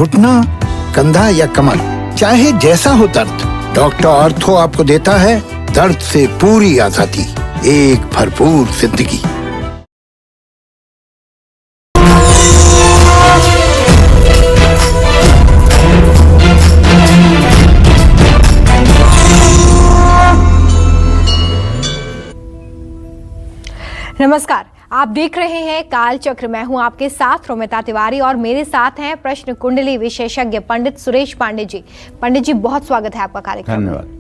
घुटना, कंधा या कमर, चाहे जैसा हो दर्द, डॉक्टर ऑर्थो आपको देता है दर्द से पूरी आजादी, एक भरपूर जिंदगी। नमस्कार, आप देख रहे हैं काल चक्र। मैं हूं आपके साथ रोमिता तिवारी और मेरे साथ हैं प्रश्न कुंडली विशेषज्ञ पंडित सुरेश पांडे जी। पंडित जी, बहुत स्वागत है आपका कार्यक्रम। धन्यवाद।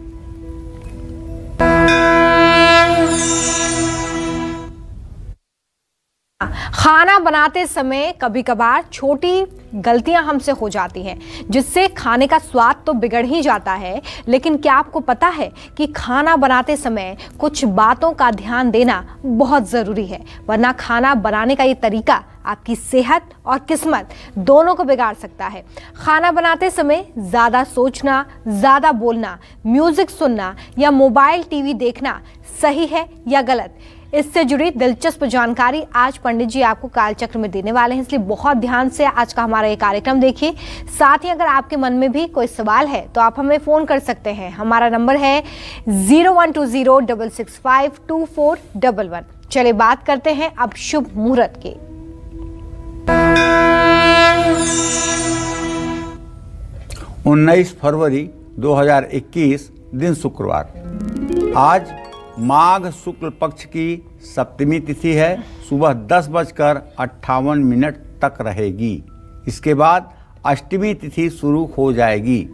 खाना बनाते समय कभी कभार छोटी गलतियां हमसे हो जाती हैं, जिससे खाने का स्वाद तो बिगड़ ही जाता है। लेकिन क्या आपको पता है कि खाना बनाते समय कुछ बातों का ध्यान देना बहुत ज़रूरी है, वरना खाना बनाने का ये तरीका आपकी सेहत और किस्मत दोनों को बिगाड़ सकता है। खाना बनाते समय ज़्यादा सोचना, ज़्यादा बोलना, म्यूज़िक सुनना या मोबाइल टीवी देखना सही है या गलत, इससे जुड़ी दिलचस्प जानकारी आज पंडित जी आपको कालचक्र में देने वाले हैं, इसलिए बहुत ध्यान से आज का हमारा ये कार्यक्रम देखिए। साथ ही अगर आपके मन में भी कोई सवाल है तो आप हमें फ़ोन कर सकते हैं। हमारा नंबर है 012066522411। चलिए बात करते हैं अब शुभ मुहूर्त की। 19 फरवरी 2021 दिन शुक्रवार। आज माघ शुक्ल पक्ष की सप्तमी तिथि है, सुबह 10:58 तक रहेगी। इसके बाद अष्टमी तिथि शुरू हो जाएगी।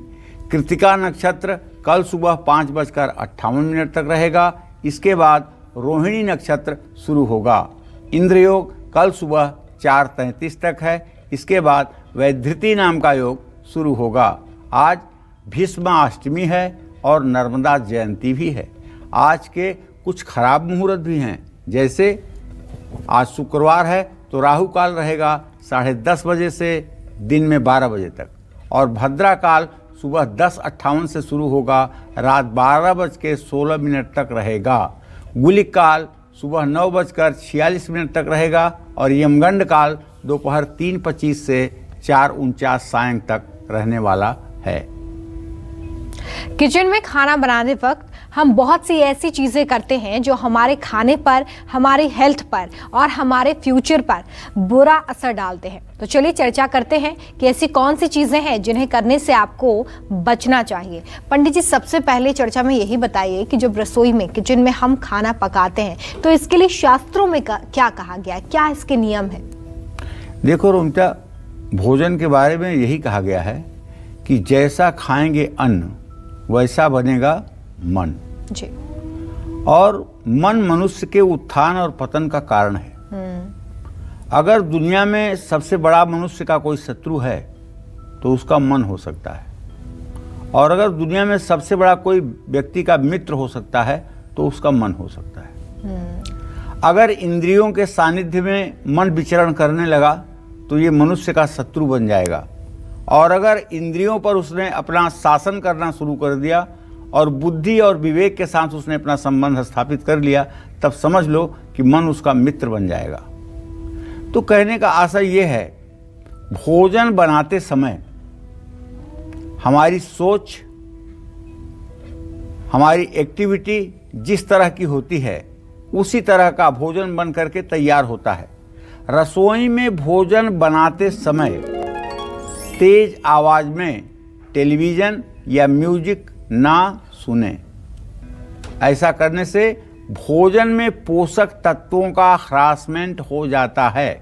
कृतिका नक्षत्र कल सुबह 5:58 तक रहेगा। इसके बाद रोहिणी नक्षत्र शुरू होगा। इंद्रयोग कल सुबह 4:33 तक है। इसके बाद वैधृति नाम का योग शुरू होगा। आज भीष्माष्टमी है और नर्मदा जयंती भी है। आज के कुछ खराब मुहूर्त भी हैं, जैसे आज शुक्रवार है तो राहु काल रहेगा 10:30 बजे से दिन में 12 बजे तक, और भद्रा काल सुबह 10:58 से शुरू होगा, रात 12:16 तक रहेगा। गुलिक काल सुबह 9:46 तक रहेगा और यमगंड काल दोपहर 3:25 से 4:49 सायं तक रहने वाला है। किचन में खाना बनाने वक्त हम बहुत सी ऐसी चीज़ें करते हैं जो हमारे खाने पर, हमारी हेल्थ पर और हमारे फ्यूचर पर बुरा असर डालते हैं। तो चलिए चर्चा करते हैं कि ऐसी कौन सी चीज़ें हैं जिन्हें करने से आपको बचना चाहिए। पंडित जी, सबसे पहले चर्चा में यही बताइए कि जब रसोई में, किचन में हम खाना पकाते हैं तो इसके लिए शास्त्रों में क्या कहा गया है, क्या इसके नियम है? देखो रोमिता, भोजन के बारे में यही कहा गया है कि जैसा खाएंगे अन्न वैसा बनेगा मन जी। और मन मनुष्य के उत्थान और पतन का कारण है। अगर दुनिया में सबसे बड़ा मनुष्य का कोई शत्रु है तो उसका मन हो सकता है, और अगर दुनिया में सबसे बड़ा कोई व्यक्ति का मित्र हो सकता है तो उसका मन हो सकता है। अगर इंद्रियों के सानिध्य में मन विचरण करने लगा तो ये मनुष्य का शत्रु बन जाएगा, और अगर इंद्रियों पर उसने अपना शासन करना शुरू कर दिया और बुद्धि और विवेक के साथ उसने अपना संबंध स्थापित कर लिया, तब समझ लो कि मन उसका मित्र बन जाएगा। तो कहने का आशय ये है, भोजन बनाते समय हमारी सोच, हमारी एक्टिविटी जिस तरह की होती है उसी तरह का भोजन बन करके तैयार होता है। रसोई में भोजन बनाते समय तेज आवाज में टेलीविज़न या म्यूजिक ना सुने। ऐसा करने से भोजन में पोषक तत्वों का ह्रासमेंट हो जाता है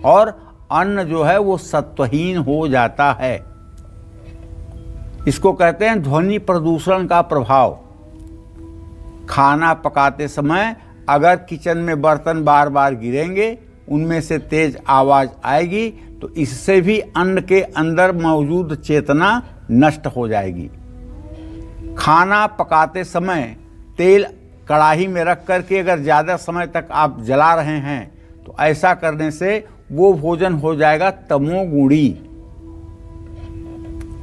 और अन्न जो है वो सत्वहीन हो जाता है। इसको कहते हैं ध्वनि प्रदूषण का प्रभाव। खाना पकाते समय अगर किचन में बर्तन बार बार गिरेंगे, उनमें से तेज आवाज आएगी, तो इससे भी अन्न के अंदर मौजूद चेतना नष्ट हो जाएगी। खाना पकाते समय तेल कढ़ाई में रख करके अगर ज़्यादा समय तक आप जला रहे हैं तो ऐसा करने से वो भोजन हो जाएगा तमोगुणी।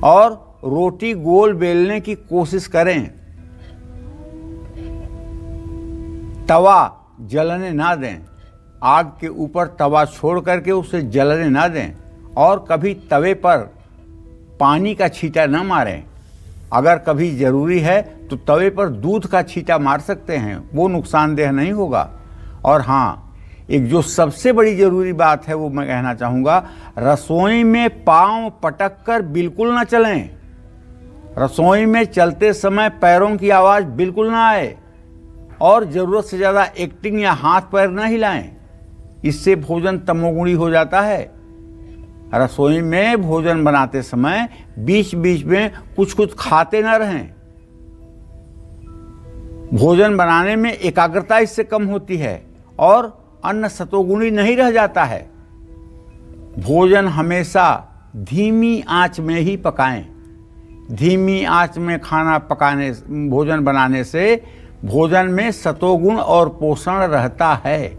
और रोटी गोल बेलने की कोशिश करें, तवा जलने ना दें, आग के ऊपर तवा छोड़ करके उसे जलने ना दें, और कभी तवे पर पानी का छींटा न मारें। अगर कभी ज़रूरी है तो तवे पर दूध का छींटा मार सकते हैं, वो नुकसानदेह नहीं होगा। और हाँ, एक जो सबसे बड़ी ज़रूरी बात है वो मैं कहना चाहूँगा, रसोई में पाँव पटक कर बिल्कुल ना चलें। रसोई में चलते समय पैरों की आवाज़ बिल्कुल ना आए और ज़रूरत से ज़्यादा एक्टिंग या हाथ पैर न हिलाएं, इससे भोजन तमोगुणी हो जाता है। रसोई में भोजन बनाते समय बीच बीच में कुछ कुछ खाते न रहें। भोजन बनाने में एकाग्रता इससे कम होती है और अन्न सतोगुणी नहीं रह जाता है। भोजन हमेशा धीमी आंच में ही पकाएं। धीमी आंच में भोजन बनाने से भोजन में सतोगुण और पोषण रहता है।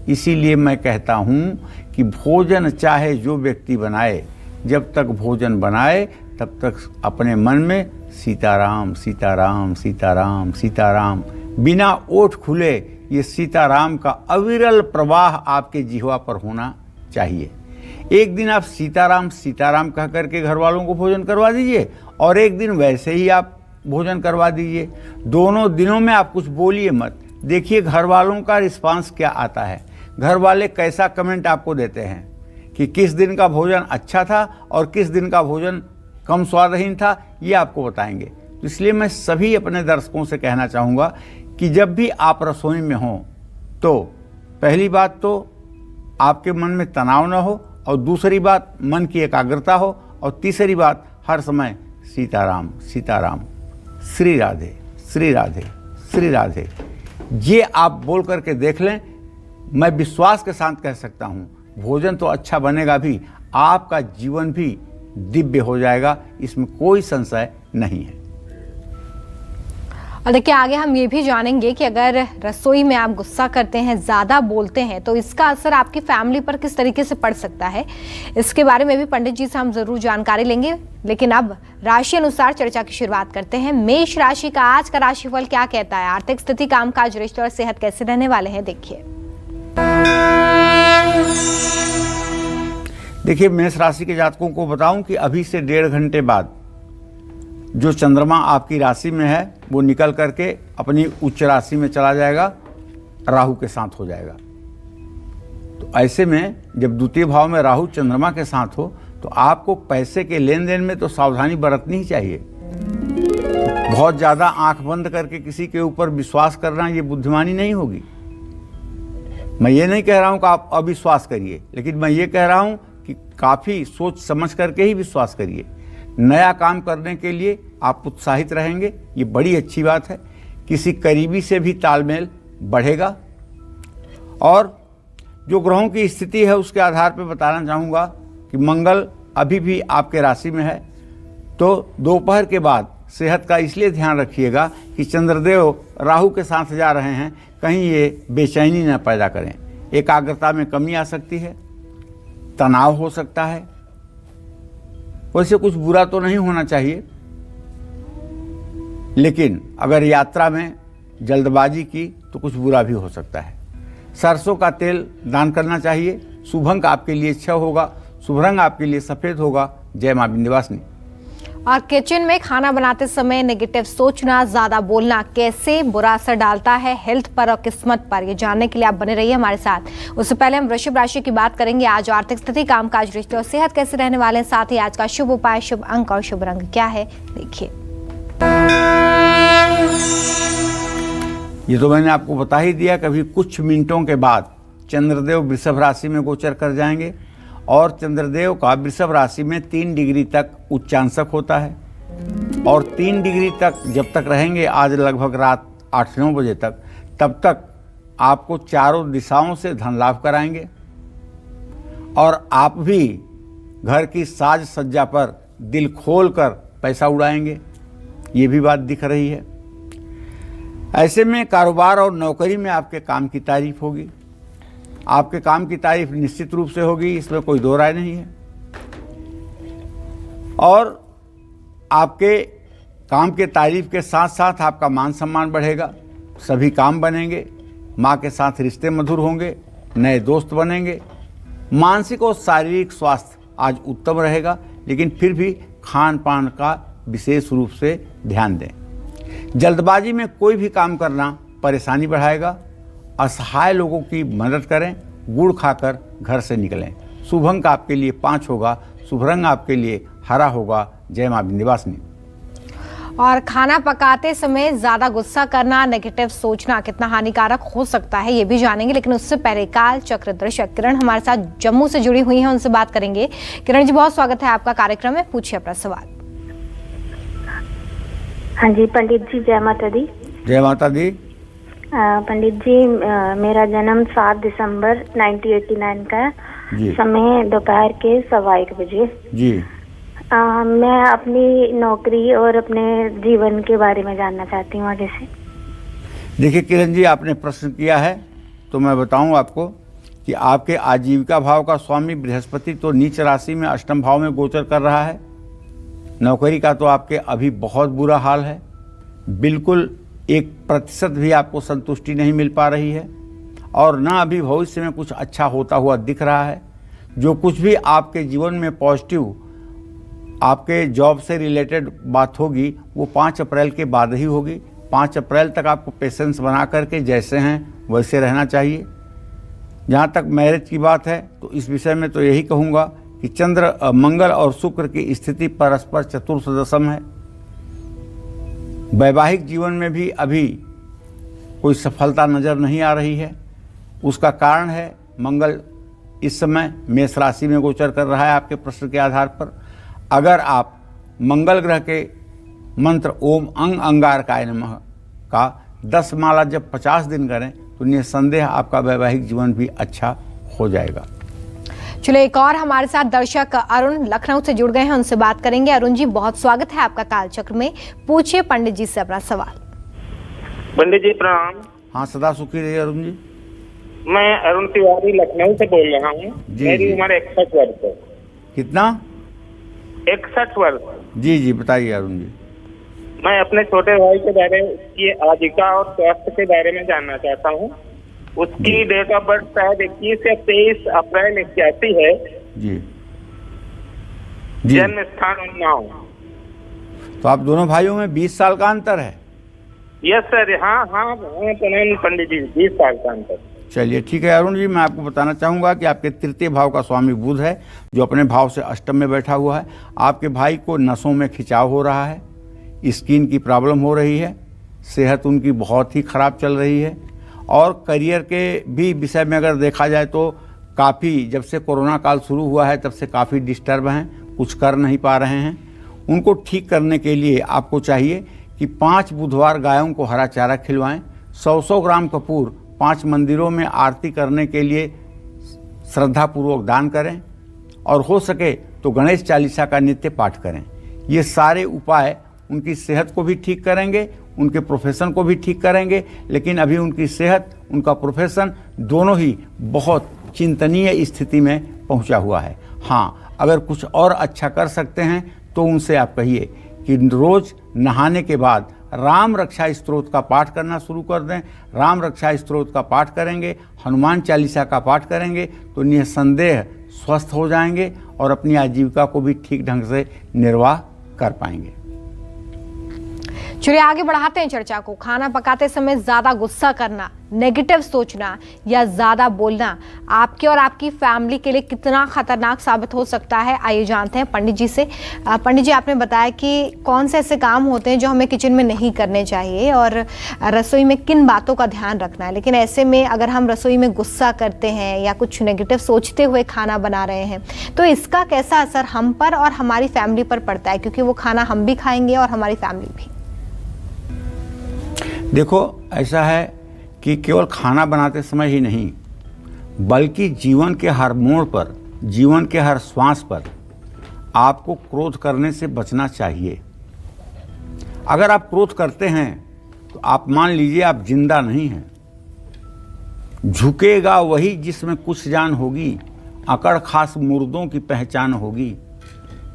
इसीलिए मैं कहता हूँ कि भोजन चाहे जो व्यक्ति बनाए, जब तक भोजन बनाए तब तक अपने मन में सीताराम सीताराम सीताराम सीताराम, बिना ओठ खुले ये सीताराम का अविरल प्रवाह आपके जिह्वा पर होना चाहिए। एक दिन आप सीताराम सीताराम कह करके घर वालों को भोजन करवा दीजिए और एक दिन वैसे ही आप भोजन करवा दीजिए। दोनों दिनों में आप कुछ बोलिए मत, देखिए घर वालों का रिस्पांस क्या आता है, घर वाले कैसा कमेंट आपको देते हैं कि किस दिन का भोजन अच्छा था और किस दिन का भोजन कम स्वादहीन था, ये आपको बताएंगे। तो इसलिए मैं सभी अपने दर्शकों से कहना चाहूँगा कि जब भी आप रसोई में हों तो पहली बात तो आपके मन में तनाव न हो, और दूसरी बात मन की एकाग्रता हो, और तीसरी बात हर समय सीताराम सीताराम, श्री राधे श्री राधे श्री राधे, ये आप बोल करके देख लें। मैं विश्वास के साथ कह सकता हूँ भोजन तो अच्छा बनेगा भी, आपका जीवन भी दिव्य हो जाएगा, इसमें कोई संशय नहीं है। और देखिए आगे हम ये भी जानेंगे कि अगर रसोई में आप गुस्सा करते हैं, ज़्यादा बोलते हैं, तो इसका असर आपकी फैमिली पर किस तरीके से पड़ सकता है, इसके बारे में भी पंडित जी से हम ज़रूर जानकारी लेंगे। लेकिन अब राशि अनुसार चर्चा की शुरुआत करते हैं। मेष राशि का आज का राशिफल क्या कहता है, आर्थिक स्थिति, कामकाज, रिश्ते और सेहत कैसे रहने वाले हैं, देखिए। देखिए, मेष राशि के जातकों को बताऊं कि अभी से 1.5 घंटे बाद जो चंद्रमा आपकी राशि में है वो निकल करके अपनी उच्च राशि में चला जाएगा, राहु के साथ हो जाएगा। तो ऐसे में जब द्वितीय भाव में राहु चंद्रमा के साथ हो तो आपको पैसे के लेन देन में तो सावधानी बरतनी ही चाहिए। बहुत ज़्यादा आंख बंद करके किसी के ऊपर विश्वास करना ये बुद्धिमानी नहीं होगी। मैं ये नहीं कह रहा हूँ कि आप अविश्वास करिए, लेकिन मैं ये कह रहा हूँ कि काफ़ी सोच समझ करके ही विश्वास करिए। नया काम करने के लिए आप उत्साहित रहेंगे, ये बड़ी अच्छी बात है। किसी करीबी से भी तालमेल बढ़ेगा। और जो ग्रहों की स्थिति है उसके आधार पर बताना चाहूँगा कि मंगल अभी भी आपके राशि में है, तो दोपहर के बाद सेहत का इसलिए ध्यान रखिएगा कि चंद्रदेव राहु के साथ जा रहे हैं, कहीं ये बेचैनी न पैदा करें। एकाग्रता में कमी आ सकती है, तनाव हो सकता है। वैसे कुछ बुरा तो नहीं होना चाहिए, लेकिन अगर यात्रा में जल्दबाजी की तो कुछ बुरा भी हो सकता है। सरसों का तेल दान करना चाहिए। शुभ अंक आपके लिए 6 होगा, शुभ रंग आपके लिए सफ़ेद होगा। जय मां विंध्यवासिनी। और किचन में खाना बनाते समय नेगेटिव सोचना, ज्यादा बोलना कैसे बुरा असर डालता है हेल्थ पर और किस्मत पर, ये जानने के लिए आप बने रहिए हमारे साथ। उससे पहले हम वृषभ राशि की बात करेंगे। आज आर्थिक स्थिति, कामकाज, रिश्ते और सेहत कैसे रहने वाले हैं, साथ ही आज का शुभ उपाय, शुभ अंक और शुभ रंग क्या है, देखिए। ये तो मैंने आपको बता ही दिया। कभी कुछ मिनटों के बाद चंद्रदेव वृषभ राशि में गोचर कर जाएंगे और चंद्रदेव का वृषभ राशि में 3 डिग्री तक उच्चांशक होता है और 3 डिग्री तक जब तक रहेंगे, आज लगभग रात 8-9 बजे तक, तब तक आपको चारों दिशाओं से धन लाभ कराएंगे और आप भी घर की साज सज्जा पर दिल खोल कर पैसा उड़ाएंगे। ये भी बात दिख रही है। ऐसे में कारोबार और नौकरी में आपके काम की तारीफ होगी। आपके काम की तारीफ निश्चित रूप से होगी, इसमें कोई दो राय नहीं है। और आपके काम के तारीफ के साथ साथ आपका मान सम्मान बढ़ेगा, सभी काम बनेंगे, माँ के साथ रिश्ते मधुर होंगे, नए दोस्त बनेंगे। मानसिक और शारीरिक स्वास्थ्य आज उत्तम रहेगा, लेकिन फिर भी खान पान का विशेष रूप से ध्यान दें। जल्दबाजी में कोई भी काम करना परेशानी बढ़ाएगा। असहाय लोगों की मदद करें। गुड़ खाकर घर से निकलें। शुभ अंक आपके लिए 5 होगा। शुभ रंग आपके लिए हरा होगा। जय मां विंध्यवासिनी। और खाना पकाते समय ज्यादा गुस्सा करना, नेगेटिव सोचना कितना हानिकारक हो सकता है ये भी जानेंगे, लेकिन उससे पहले काल चक्र दर्शक किरण हमारे साथ जम्मू से जुड़ी हुई हैं, उनसे बात करेंगे। किरण जी, बहुत स्वागत है आपका कार्यक्रम में, पूछिए अपना सवाल। हाँ जी पंडित जी, जय माता दी। जय माता दी। पंडित जी, मेरा जन्म 7 दिसंबर 1989 का जी। समय दोपहर के 1:15 बजे। जी। मैं अपनी नौकरी और अपने जीवन के बारे में जानना चाहती हूँ आगे से। देखिए किरण जी, आपने प्रश्न किया है तो मैं बताऊं आपको कि आपके आजीविका भाव का स्वामी बृहस्पति तो नीच राशि में अष्टम भाव में गोचर कर रहा है। नौकरी का तो आपके अभी बहुत बुरा हाल है। बिल्कुल 1% भी आपको संतुष्टि नहीं मिल पा रही है और ना अभी भविष्य में कुछ अच्छा होता हुआ दिख रहा है। जो कुछ भी आपके जीवन में पॉजिटिव आपके जॉब से रिलेटेड बात होगी वो 5 अप्रैल के बाद ही होगी। 5 अप्रैल तक आपको पेशेंस बना करके जैसे हैं वैसे रहना चाहिए। जहाँ तक मैरिज की बात है तो इस विषय में तो यही कहूँगा कि मंगल और शुक्र की स्थिति परस्पर चतुर्थ दशम है। वैवाहिक जीवन में भी अभी कोई सफलता नज़र नहीं आ रही है। उसका कारण है मंगल इस समय मेष राशि में गोचर कर रहा है। आपके प्रश्न के आधार पर अगर आप मंगल ग्रह के मंत्र ओम अंग अंगारकाय नमः का 10 माला जब 50 दिन करें तो निसंदेह आपका वैवाहिक जीवन भी अच्छा हो जाएगा। चलिए, एक और हमारे साथ दर्शक अरुण लखनऊ से जुड़ गए हैं, उनसे बात करेंगे। अरुण जी, बहुत स्वागत है आपका कालचक्र में, पूछिए पंडित जी से अपना सवाल। पंडित जी प्रणाम। हाँ, सदा सुखी रहिए अरुण जी। मैं अरुण तिवारी लखनऊ से बोल रहा हूँ। मेरी उम्र 61 वर्ष है। कितना? 61 वर्ष। जी जी, बताइए अरुण जी। मैं अपने छोटे भाई के बारे की आजीविका और स्वास्थ्य के बारे में जानना चाहता हूँ। उसकी डेट ऑफ बर्थ शायद 21 या 23 अप्रैल 81 है। जी जी। जन्म स्थान उन्नाव। तो आप दोनों भाइयों में 20 साल का अंतर है? Yes sir. हाँ हाँ पंडित जी, 20 साल का अंतर। चलिए ठीक है अरुण जी, मैं आपको बताना चाहूँगा कि आपके तृतीय भाव का स्वामी बुध है जो अपने भाव से अष्टम में बैठा हुआ है। आपके भाई को नसों में खिंचाव हो रहा है, स्किन की प्रॉब्लम हो रही है, सेहत उनकी बहुत ही खराब चल रही है और करियर के भी विषय में अगर देखा जाए तो काफ़ी, जब से कोरोना काल शुरू हुआ है तब से काफ़ी डिस्टर्ब हैं, कुछ कर नहीं पा रहे हैं। उनको ठीक करने के लिए आपको चाहिए कि 5 बुधवार गायों को हरा चारा खिलवाएं। 100 ग्राम कपूर 5 मंदिरों में आरती करने के लिए श्रद्धापूर्वक दान करें और हो सके तो गणेश चालीसा का नित्य पाठ करें। ये सारे उपाय उनकी सेहत को भी ठीक करेंगे, उनके प्रोफेशन को भी ठीक करेंगे। लेकिन अभी उनकी सेहत, उनका प्रोफेशन दोनों ही बहुत चिंतनीय स्थिति में पहुंचा हुआ है। हाँ, अगर कुछ और अच्छा कर सकते हैं तो उनसे आप कहिए कि रोज़ नहाने के बाद राम रक्षा स्तोत्र का पाठ करना शुरू कर दें। राम रक्षा स्तोत्र का पाठ करेंगे, हनुमान चालीसा का पाठ करेंगे तो निसंदेह स्वस्थ हो जाएंगे और अपनी आजीविका को भी ठीक ढंग से निर्वाह कर पाएंगे। चलिए आगे बढ़ाते हैं चर्चा को। खाना पकाते समय ज्यादा गुस्सा करना, नेगेटिव सोचना या ज्यादा बोलना आपके और आपकी फैमिली के लिए कितना खतरनाक साबित हो सकता है, आइए जानते हैं पंडित जी से। पंडित जी, आपने बताया कि कौन से ऐसे काम होते हैं जो हमें किचन में नहीं करने चाहिए और रसोई में किन बातों का ध्यान रखना है, लेकिन ऐसे में अगर हम रसोई में गुस्सा करते हैं या कुछ नेगेटिव सोचते हुए खाना बना रहे हैं तो इसका कैसा असर हम पर और हमारी फैमिली पर पड़ता है, क्योंकि वो खाना हम भी खाएंगे और हमारी फैमिली भी। देखो, ऐसा है कि केवल खाना बनाते समय ही नहीं बल्कि जीवन के हर मोड़ पर, जीवन के हर श्वास पर आपको क्रोध करने से बचना चाहिए। अगर आप क्रोध करते हैं तो आप मान लीजिए आप जिंदा नहीं हैं। झुकेगा वही जिसमें कुछ जान होगी, अकड़ खास मुर्दों की पहचान होगी।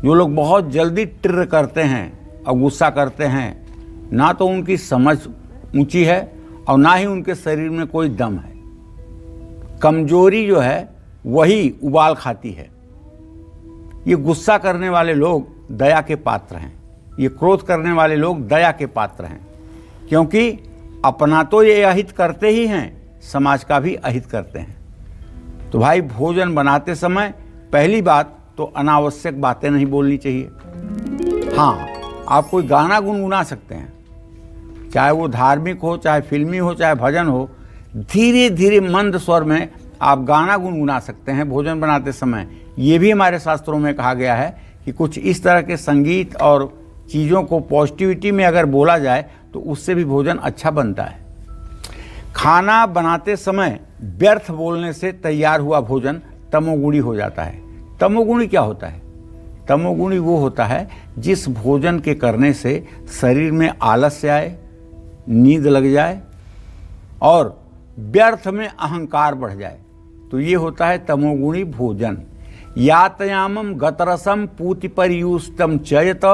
जो लोग बहुत जल्दी टिर्र करते हैं और गुस्सा करते हैं, ना तो उनकी समझ ऊंची है और ना ही उनके शरीर में कोई दम है। कमजोरी जो है वही उबाल खाती है। ये गुस्सा करने वाले लोग दया के पात्र हैं। ये क्रोध करने वाले लोग दया के पात्र हैं, क्योंकि अपना तो ये अहित करते ही हैं, समाज का भी अहित करते हैं। तो भाई भोजन बनाते समय पहली बात तो अनावश्यक बातें नहीं बोलनी चाहिए। हाँ, आप कोई गाना गुनगुना सकते हैं, चाहे वो धार्मिक हो, चाहे फिल्मी हो, चाहे भजन हो। धीरे धीरे मंद स्वर में आप गाना गुनगुना सकते हैं भोजन बनाते समय। ये भी हमारे शास्त्रों में कहा गया है कि कुछ इस तरह के संगीत और चीज़ों को पॉजिटिविटी में अगर बोला जाए तो उससे भी भोजन अच्छा बनता है। खाना बनाते समय व्यर्थ बोलने से तैयार हुआ भोजन तमोगुणी हो जाता है। तमोगुणी क्या होता है? तमोगुणी वो होता है जिस भोजन के करने से शरीर में आलस्य आए, नींद लग जाए और व्यर्थ में अहंकार बढ़ जाए, तो ये होता है तमोगुणी भोजन। यातयामम गतरसम पूति परियुष्टम चयत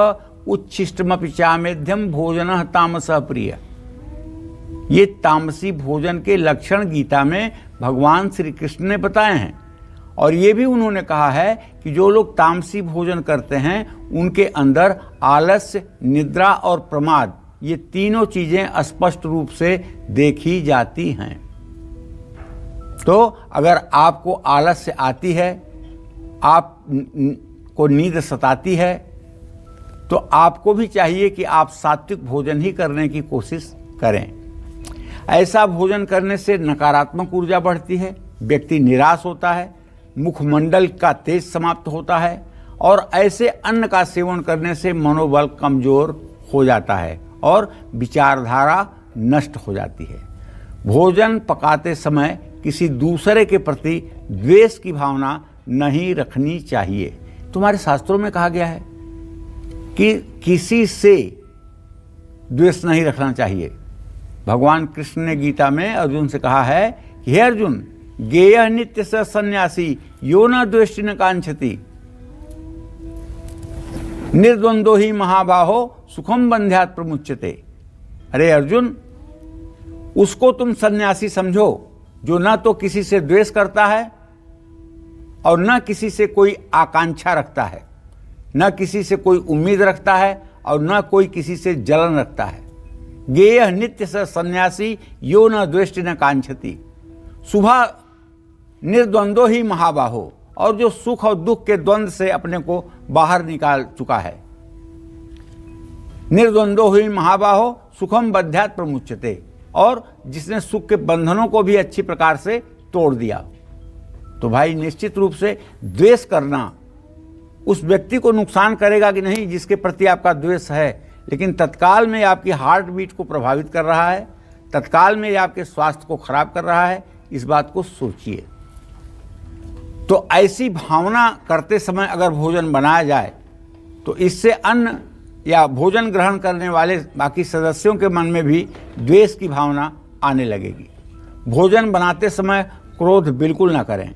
उच्छिष्टमपि चामेध्यम भोजनः तामसः प्रिय। ये तामसी भोजन के लक्षण गीता में भगवान श्री कृष्ण ने बताए हैं, और ये भी उन्होंने कहा है कि जो लोग तामसी भोजन करते हैं उनके अंदर आलस्य, निद्रा और प्रमाद, ये तीनों चीजें स्पष्ट रूप से देखी जाती हैं। तो अगर आपको आलस्य आती है, आप को नींद सताती है, तो आपको भी चाहिए कि आप सात्विक भोजन ही करने की कोशिश करें। ऐसा भोजन करने से नकारात्मक ऊर्जा बढ़ती है, व्यक्ति निराश होता है, मुखमंडल का तेज समाप्त होता है, और ऐसे अन्न का सेवन करने से मनोबल कमजोर हो जाता है और विचारधारा नष्ट हो जाती है। भोजन पकाते समय किसी दूसरे के प्रति द्वेष की भावना नहीं रखनी चाहिए। तुम्हारे शास्त्रों में कहा गया है कि किसी से द्वेष नहीं रखना चाहिए। भगवान कृष्ण ने गीता में अर्जुन से कहा है कि हे अर्जुन, गेय नित्य स सन्यासी यो न द्वेष्टि न कांक्षति निर्द्वंदो ही महाबाहो सुखम बंध्यात् प्रमुच्यते। अरे अर्जुन, उसको तुम सन्यासी समझो जो न तो किसी से द्वेष करता है और न किसी से कोई आकांक्षा रखता है, न किसी से कोई उम्मीद रखता है और न कोई किसी से जलन रखता है। गेय नित्य स सन्यासी यो न द्वेष्टि न कांक्षति शुभा निर्द्वंदो ही महाबाहो, और जो सुख और दुख के द्वंद्व से अपने को बाहर निकाल चुका है। निर्द्वंदो ही महाबाहो सुखम बंध्यात् प्रमुच्यते, और जिसने सुख के बंधनों को भी अच्छी प्रकार से तोड़ दिया। तो भाई निश्चित रूप से द्वेष करना उस व्यक्ति को नुकसान करेगा कि नहीं जिसके प्रति आपका द्वेष है, लेकिन तत्काल में आपकी हार्ट बीट को प्रभावित कर रहा है, तत्काल में आपके स्वास्थ्य को खराब कर रहा है। इस बात को सोचिए। तो ऐसी भावना करते समय अगर भोजन बनाया जाए तो इससे अन्न या भोजन ग्रहण करने वाले बाकी सदस्यों के मन में भी द्वेष की भावना आने लगेगी। भोजन बनाते समय क्रोध बिल्कुल ना करें।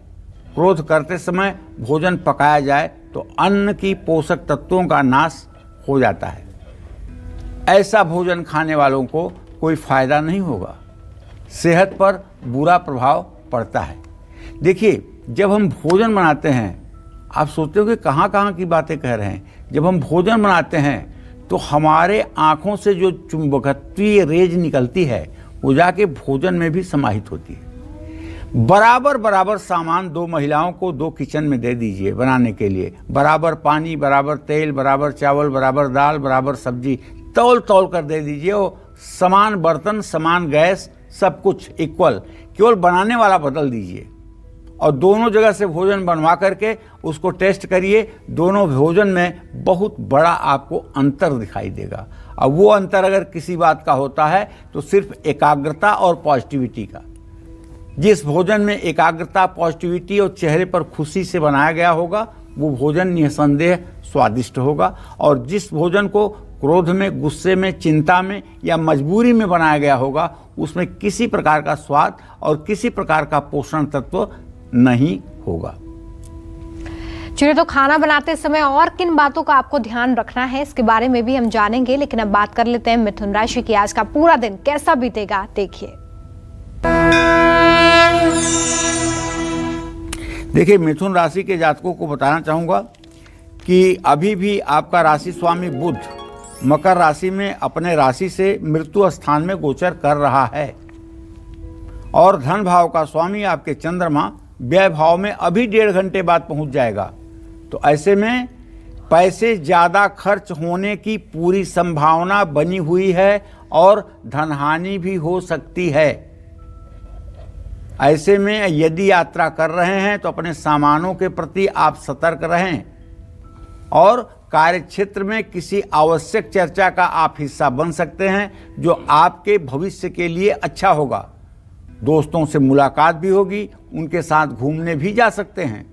क्रोध करते समय भोजन पकाया जाए तो अन्न की पोषक तत्वों का नाश हो जाता है। ऐसा भोजन खाने वालों को कोई फायदा नहीं होगा, सेहत पर बुरा प्रभाव पड़ता है। देखिए, जब हम भोजन बनाते हैं, आप सोचते हो कि कहाँ कहाँ की बातें कह रहे हैं। जब हम भोजन बनाते हैं तो हमारे आँखों से जो चुंबकत्वीय रेज निकलती है वो जाके भोजन में भी समाहित होती है। बराबर बराबर सामान दो महिलाओं को दो किचन में दे दीजिए बनाने के लिए। बराबर पानी, बराबर तेल, बराबर चावल, बराबर दाल, बराबर सब्जी, तौल तौल कर दे दीजिए। वो समान बर्तन, समान गैस, सब कुछ इक्वल, केवल बनाने वाला बदल दीजिए और दोनों जगह से भोजन बनवा करके उसको टेस्ट करिए। दोनों भोजन में बहुत बड़ा आपको अंतर दिखाई देगा। अब वो अंतर अगर किसी बात का होता है तो सिर्फ एकाग्रता और पॉजिटिविटी का। जिस भोजन में एकाग्रता, पॉजिटिविटी और चेहरे पर खुशी से बनाया गया होगा वो भोजन निसंदेह स्वादिष्ट होगा, और जिस भोजन को क्रोध में, गुस्से में, चिंता में या मजबूरी में बनाया गया होगा उसमें किसी प्रकार का स्वाद और किसी प्रकार का पोषण तत्व नहीं होगा। चलिए, तो खाना बनाते समय और किन बातों का आपको ध्यान रखना है इसके बारे में भी हम जानेंगे, लेकिन अब बात कर लेते हैं मिथुन राशि की। आज का पूरा दिन कैसा बीतेगा, देखिए। देखिए, मिथुन राशि के जातकों को बताना चाहूंगा कि अभी भी आपका राशि स्वामी बुध मकर राशि में अपने राशि से मृत्यु स्थान में गोचर कर रहा है और धन भाव का स्वामी आपके चंद्रमा व्यय भाव में अभी 1.5 घंटे बाद पहुंच जाएगा। तो ऐसे में पैसे ज़्यादा खर्च होने की पूरी संभावना बनी हुई है और धनहानि भी हो सकती है। ऐसे में यदि यात्रा कर रहे हैं तो अपने सामानों के प्रति आप सतर्क रहें और कार्य क्षेत्र में किसी आवश्यक चर्चा का आप हिस्सा बन सकते हैं जो आपके भविष्य के लिए अच्छा होगा। दोस्तों से मुलाकात भी होगी, उनके साथ घूमने भी जा सकते हैं।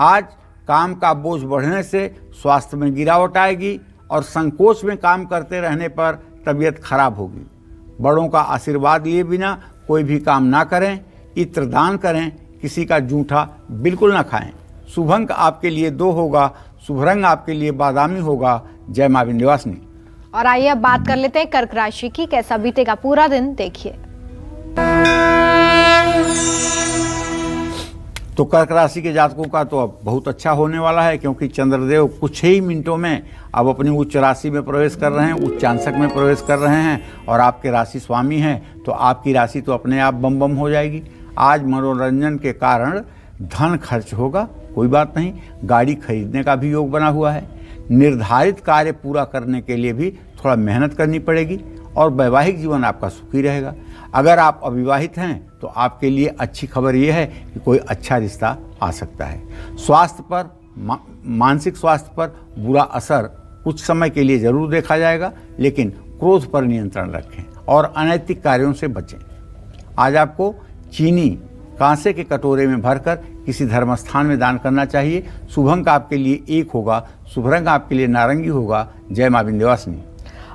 आज काम का बोझ बढ़ने से स्वास्थ्य में गिरावट आएगी और संकोच में काम करते रहने पर तबीयत खराब होगी। बड़ों का आशीर्वाद लिए बिना कोई भी काम ना करें, इत्र दान करें, किसी का जूठा बिल्कुल ना खाएं। शुभ अंक आपके लिए 2 होगा, शुभ रंग आपके लिए बादामी होगा। जय मां विंध्यवासिनी। और आइए अब बात कर लेते हैं कर्क राशि की, कैसा बीतेगा पूरा दिन देखिए। तो कर्क राशि के जातकों का तो अब बहुत अच्छा होने वाला है, क्योंकि चंद्रदेव कुछ ही मिनटों में अब अपनी उच्च राशि में प्रवेश कर रहे हैं, उच्चांशक में प्रवेश कर रहे हैं और आपके राशि स्वामी हैं, तो आपकी राशि तो अपने आप बम बम हो जाएगी। आज मनोरंजन के कारण धन खर्च होगा, कोई बात नहीं। गाड़ी खरीदने का भी योग बना हुआ है। निर्धारित कार्य पूरा करने के लिए भी थोड़ा मेहनत करनी पड़ेगी और वैवाहिक जीवन आपका सुखी रहेगा। अगर आप अविवाहित हैं तो आपके लिए अच्छी खबर यह है कि कोई अच्छा रिश्ता आ सकता है। स्वास्थ्य पर, मानसिक स्वास्थ्य पर बुरा असर कुछ समय के लिए जरूर देखा जाएगा, लेकिन क्रोध पर नियंत्रण रखें और अनैतिक कार्यों से बचें। आज आपको चीनी कांसे के कटोरे में भरकर किसी धर्मस्थान में दान करना चाहिए। शुभ अंक आपके लिए 1 होगा, शुभ रंग आपके लिए नारंगी होगा। जय मां विंध्यवासिनी।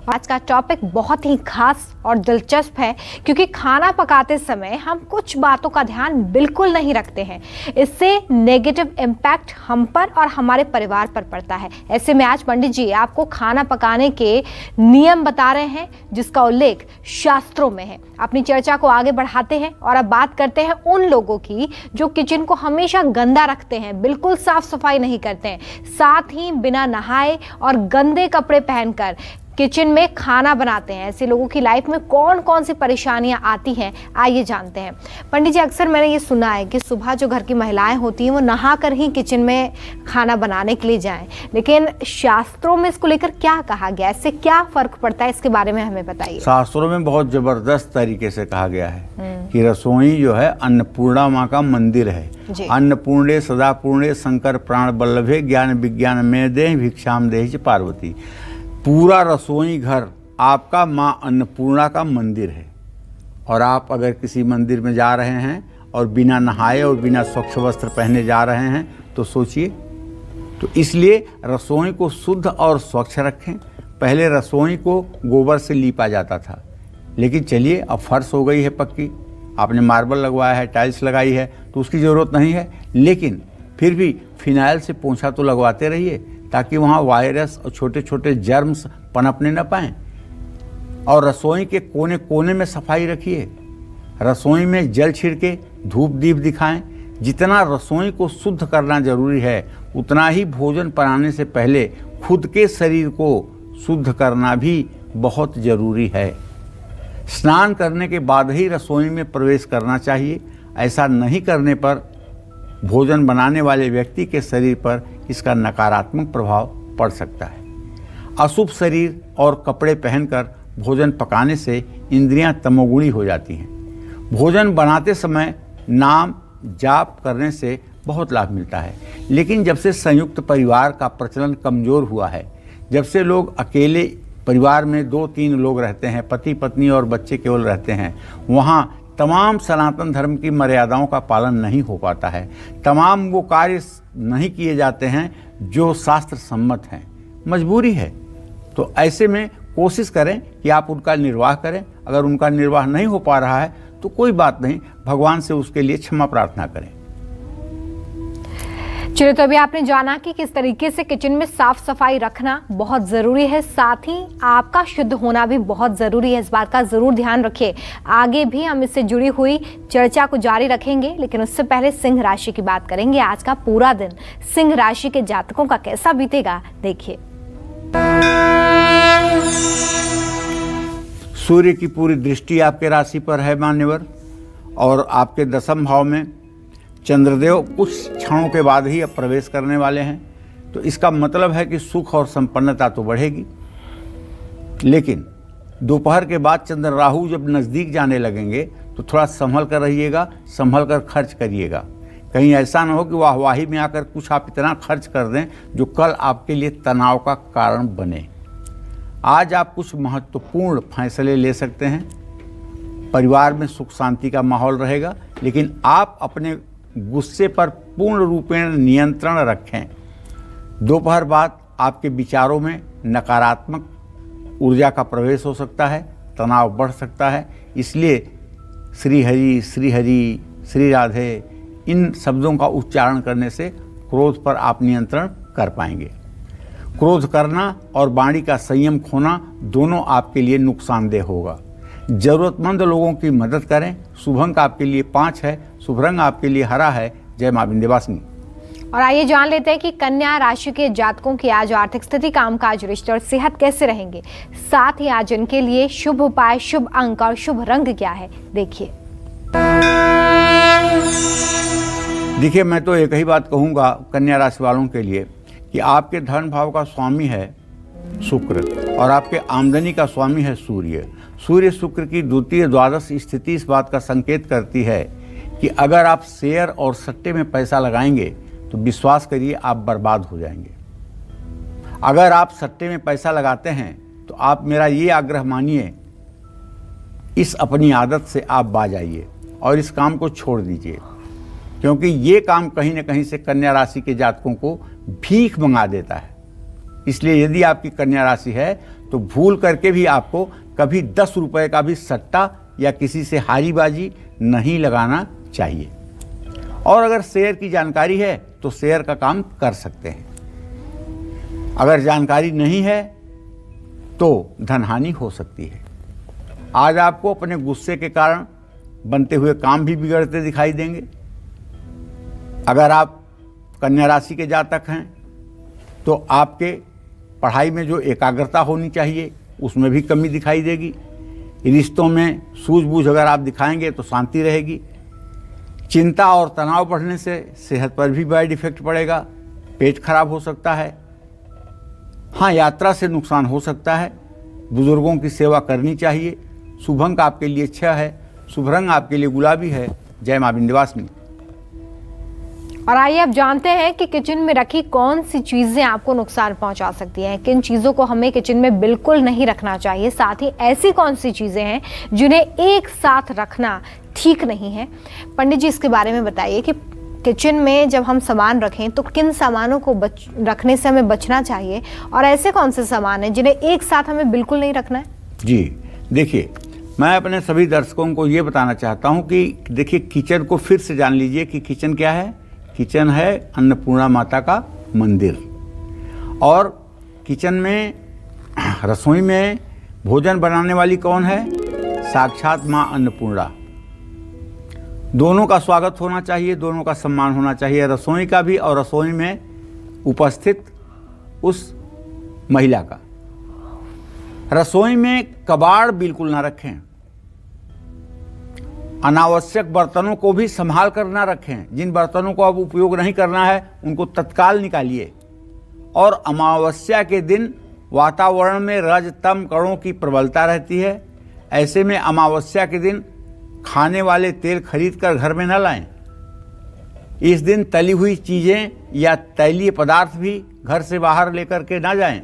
आज का टॉपिक बहुत ही खास और दिलचस्प है, क्योंकि खाना पकाते समय हम कुछ बातों का ध्यान बिल्कुल नहीं रखते हैं। इससे नेगेटिव इम्पैक्ट हम पर और हमारे परिवार पर पड़ता है। ऐसे में आज पंडित जी आपको खाना पकाने के नियम बता रहे हैं, जिसका उल्लेख शास्त्रों में है। अपनी चर्चा को आगे बढ़ाते हैं और अब बात करते हैं उन लोगों की जो किचन को हमेशा गंदा रखते हैं, बिल्कुल साफ सफाई नहीं करते हैं, साथ ही बिना नहाए और गंदे कपड़े पहनकर किचन में खाना बनाते हैं। ऐसे लोगों की लाइफ में कौन कौन सी परेशानियां आती हैं, आइए जानते हैं। पंडित जी, अक्सर मैंने ये सुना है कि सुबह जो घर की महिलाएं होती हैं वो नहा कर ही किचन में खाना बनाने के लिए जाएं, लेकिन शास्त्रों में इसको लेकर क्या कहा गया, इससे क्या फर्क पड़ता है, इसके बारे में हमें बताइए। शास्त्रों में बहुत जबरदस्त तरीके से कहा गया है कि रसोई जो है अन्नपूर्णा माँ का मंदिर है। अन्नपूर्णे सदा पूर्णे शंकर प्राण बल्लभे ज्ञान विज्ञान में दे भिक्षाम देहि च पार्वती। पूरा रसोई घर आपका माँ अन्नपूर्णा का मंदिर है। और आप अगर किसी मंदिर में जा रहे हैं और बिना नहाए और बिना स्वच्छ वस्त्र पहने जा रहे हैं तो सोचिए। तो इसलिए रसोई को शुद्ध और स्वच्छ रखें। पहले रसोई को गोबर से लीपा जाता था, लेकिन चलिए अब फर्श हो गई है पक्की, आपने मार्बल लगवाया है, टाइल्स लगाई है, तो उसकी ज़रूरत नहीं है। लेकिन फिर भी फिनाइल से पोंछा तो लगवाते रहिए, ताकि वहाँ वायरस और छोटे छोटे जर्म्स पनपने न पाएँ। और रसोई के कोने कोने में सफाई रखिए। रसोई में जल छिड़के धूप दीप दिखाएं। जितना रसोई को शुद्ध करना जरूरी है, उतना ही भोजन बनाने से पहले खुद के शरीर को शुद्ध करना भी बहुत जरूरी है। स्नान करने के बाद ही रसोई में प्रवेश करना चाहिए। ऐसा नहीं करने पर भोजन बनाने वाले व्यक्ति के शरीर पर इसका नकारात्मक प्रभाव पड़ सकता है। अशुभ शरीर और कपड़े पहनकर भोजन पकाने से इंद्रियां तमोगुणी हो जाती हैं। भोजन बनाते समय नाम जाप करने से बहुत लाभ मिलता है, लेकिन जब से संयुक्त परिवार का प्रचलन कमज़ोर हुआ है, जब से लोग अकेले परिवार में 2-3 लोग रहते हैं, पति पत्नी और बच्चे केवल रहते हैं, वहाँ तमाम सनातन धर्म की मर्यादाओं का पालन नहीं हो पाता है। तमाम वो कार्य नहीं किए जाते हैं जो शास्त्र सम्मत हैं। मजबूरी है। तो ऐसे में कोशिश करें कि आप उनका निर्वाह करें। अगर उनका निर्वाह नहीं हो पा रहा है तो कोई बात नहीं, भगवान से उसके लिए क्षमा प्रार्थना करें। चलिए, तो अभी आपने जाना कि किस तरीके से किचन में साफ सफाई रखना बहुत ज़रूरी है, साथ ही आपका शुद्ध होना भी बहुत ज़रूरी है। इस बात का ज़रूर ध्यान रखिए। आगे भी हम इससे जुड़ी हुई चर्चा को जारी रखेंगे, लेकिन उससे पहले सिंह राशि की बात करेंगे। आज का पूरा दिन सिंह राशि के जातकों का कैसा बीतेगा, देखिए। सूर्य की पूरी दृष्टि आपके राशि पर है मान्यवर, और आपके दसम भाव में चंद्रदेव कुछ क्षणों के बाद ही अब प्रवेश करने वाले हैं। तो इसका मतलब है कि सुख और संपन्नता तो बढ़ेगी, लेकिन दोपहर के बाद चंद्र राहु जब नज़दीक जाने लगेंगे तो थोड़ा संभल कर रहिएगा, संभल कर खर्च करिएगा। कहीं ऐसा ना हो कि वाहवाही में आकर कुछ आप इतना खर्च कर दें जो कल आपके लिए तनाव का कारण बने। आज आप कुछ महत्वपूर्ण फैसले ले सकते हैं। परिवार में सुख शांति का माहौल रहेगा, लेकिन आप अपने गुस्से पर पूर्ण रूपेण नियंत्रण रखें। दोपहर बाद आपके विचारों में नकारात्मक ऊर्जा का प्रवेश हो सकता है, तनाव बढ़ सकता है। इसलिए श्री हरि, श्री हरि, श्री राधे इन शब्दों का उच्चारण करने से क्रोध पर आप नियंत्रण कर पाएंगे। क्रोध करना और वाणी का संयम खोना दोनों आपके लिए नुकसानदेह होगा। जरूरतमंद लोगों की मदद करें। शुभ अंक आपके लिए 5 है, शुभ रंग आपके लिए हरा है। जय मां विंध्यवासिनी। और आइए जान लेते हैं कि कन्या राशि के जातकों की आज आर्थिक स्थिति, कामकाज, रिश्ते और सेहत कैसे रहेंगे। साथ ही आज इनके लिए शुभ उपाय, शुभ अंक और शुभ रंग क्या है, देखिए। देखिए, मैं तो एक ही बात कहूँगा कन्या राशि वालों के लिए कि आपके धन भाव का स्वामी है शुक्र और आपके आमदनी का स्वामी है सूर्य। सूर्य शुक्र की द्वितीय द्वादश स्थिति इस बात का संकेत करती है कि अगर आप शेयर और सट्टे में पैसा लगाएंगे तो विश्वास करिए आप बर्बाद हो जाएंगे। अगर आप सट्टे में पैसा लगाते हैं तो आप मेरा ये आग्रह मानिए, इस अपनी आदत से आप बाज आइए और इस काम को छोड़ दीजिए, क्योंकि ये काम कहीं ना कहीं से कन्या राशि के जातकों को भीख मंगा देता है। इसलिए यदि आपकी कन्या राशि है तो भूल करके भी आपको कभी 10 रुपए का भी सट्टा या किसी से हारी बाजी नहीं लगाना चाहिए। और अगर शेयर की जानकारी है तो शेयर का काम कर सकते हैं। अगर जानकारी नहीं है तो धनहानि हो सकती है। आज आपको अपने गुस्से के कारण बनते हुए काम भी बिगड़ते दिखाई देंगे। अगर आप कन्या राशि के जातक हैं तो आपके पढ़ाई में जो एकाग्रता होनी चाहिए उसमें भी कमी दिखाई देगी। रिश्तों में सूझबूझ अगर आप दिखाएंगे तो शांति रहेगी। चिंता और तनाव बढ़ने से सेहत पर भी बैड इफेक्ट पड़ेगा, पेट खराब हो सकता है। हाँ, यात्रा से नुकसान हो सकता है। बुजुर्गों की सेवा करनी चाहिए। शुभ अंक आपके लिए 6 है, शुभ रंग आपके लिए गुलाबी है। जय मां विंध्यवासिनी। और आइए अब जानते हैं कि किचन में रखी कौन सी चीजें आपको नुकसान पहुंचा सकती हैं, किन चीजों को हमें किचन में बिल्कुल नहीं रखना चाहिए। साथ ही ऐसी कौन सी चीजें हैं जिन्हें एक साथ रखना ठीक नहीं है। पंडित जी, इसके बारे में बताइए कि किचन में जब हम सामान रखें तो किन सामानों को रखने से हमें बचना चाहिए, और ऐसे कौन से सामान हैं जिन्हें एक साथ हमें बिल्कुल नहीं रखना है। जी देखिए, मैं अपने सभी दर्शकों को ये बताना चाहता हूँ कि देखिए, किचन को फिर से जान लीजिए कि किचन क्या है। किचन है अन्नपूर्णा माता का मंदिर, और किचन में, रसोई में भोजन बनाने वाली कौन है? साक्षात माँ अन्नपूर्णा। दोनों का स्वागत होना चाहिए, दोनों का सम्मान होना चाहिए, रसोई का भी और रसोई में उपस्थित उस महिला का। रसोई में कबाड़ बिल्कुल ना रखें। अनावश्यक बर्तनों को भी संभाल कर ना रखें। जिन बर्तनों को अब उपयोग नहीं करना है उनको तत्काल निकालिए। और अमावस्या के दिन वातावरण में रज तम कणों की प्रबलता रहती है। ऐसे में अमावस्या के दिन खाने वाले तेल खरीद कर घर में न लाएं। इस दिन तली हुई चीज़ें या तैलीय पदार्थ भी घर से बाहर लेकर के ना जाएं।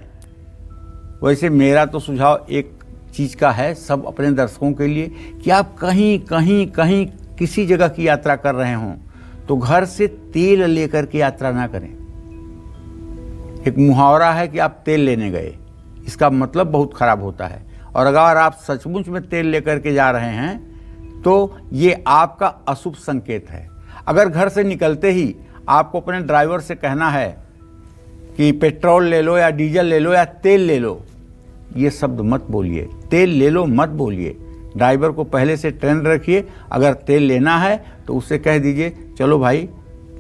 वैसे मेरा तो सुझाव एक चीज़ का है सब अपने दर्शकों के लिए कि आप कहीं किसी जगह की यात्रा कर रहे हों तो घर से तेल लेकर के यात्रा ना करें। एक मुहावरा है कि आप तेल लेने गए, इसका मतलब बहुत खराब होता है। और अगर आप सचमुच में तेल लेकर के जा रहे हैं तो ये आपका अशुभ संकेत है। अगर घर से निकलते ही आपको अपने ड्राइवर से कहना है कि पेट्रोल ले लो या डीजल ले लो या तेल ले लो, ये शब्द मत बोलिए। तेल ले लो मत बोलिए। ड्राइवर को पहले से ट्रेन रखिए। अगर तेल लेना है तो उससे कह दीजिए चलो भाई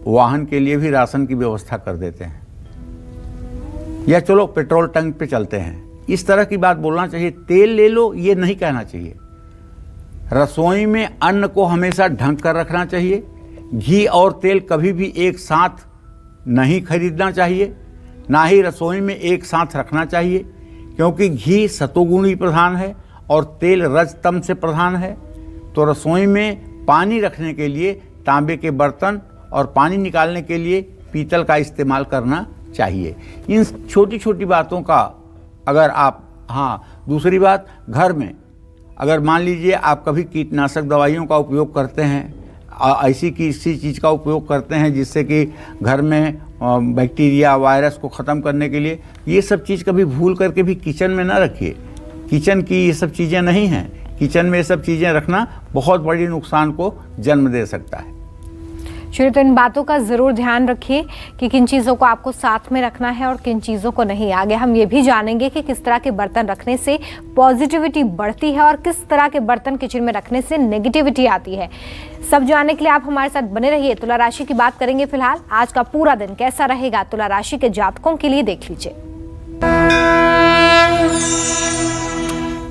वाहन के लिए भी राशन की व्यवस्था कर देते हैं, या चलो पेट्रोल टंक पे चलते हैं। इस तरह की बात बोलना चाहिए। तेल ले लो ये नहीं कहना चाहिए। रसोई में अन्न को हमेशा ढक कर रखना चाहिए। घी और तेल कभी भी एक साथ नहीं खरीदना चाहिए, ना ही रसोई में एक साथ रखना चाहिए, क्योंकि घी सतोगुणी प्रधान है और तेल रजतम से प्रधान है। तो रसोई में पानी रखने के लिए तांबे के बर्तन और पानी निकालने के लिए पीतल का इस्तेमाल करना चाहिए। इन छोटी छोटी बातों का अगर आप, दूसरी बात, घर में अगर मान लीजिए आप कभी कीटनाशक दवाइयों का उपयोग करते हैं, ऐसी किसी चीज़ का उपयोग करते हैं जिससे कि घर में बैक्टीरिया वायरस को ख़त्म करने के लिए, ये सब चीज़ कभी भूल करके भी किचन में ना रखिए। किचन की ये सब चीज़ें नहीं हैं। किचन में ये सब चीज़ें रखना बहुत बड़ी नुकसान को जन्म दे सकता है। चलिए, तो इन बातों का ज़रूर ध्यान रखिए कि किन चीज़ों को आपको साथ में रखना है और किन चीज़ों को नहीं। आगे हम ये भी जानेंगे कि किस तरह के बर्तन रखने से पॉजिटिविटी बढ़ती है और किस तरह के बर्तन किचन में रखने से नेगेटिविटी आती है। सब जानने के लिए आप हमारे साथ बने रहिए। तुला राशि की बात करेंगे फिलहाल। आज का पूरा दिन कैसा रहेगा तुला राशि के जातकों के लिए, देख लीजिए।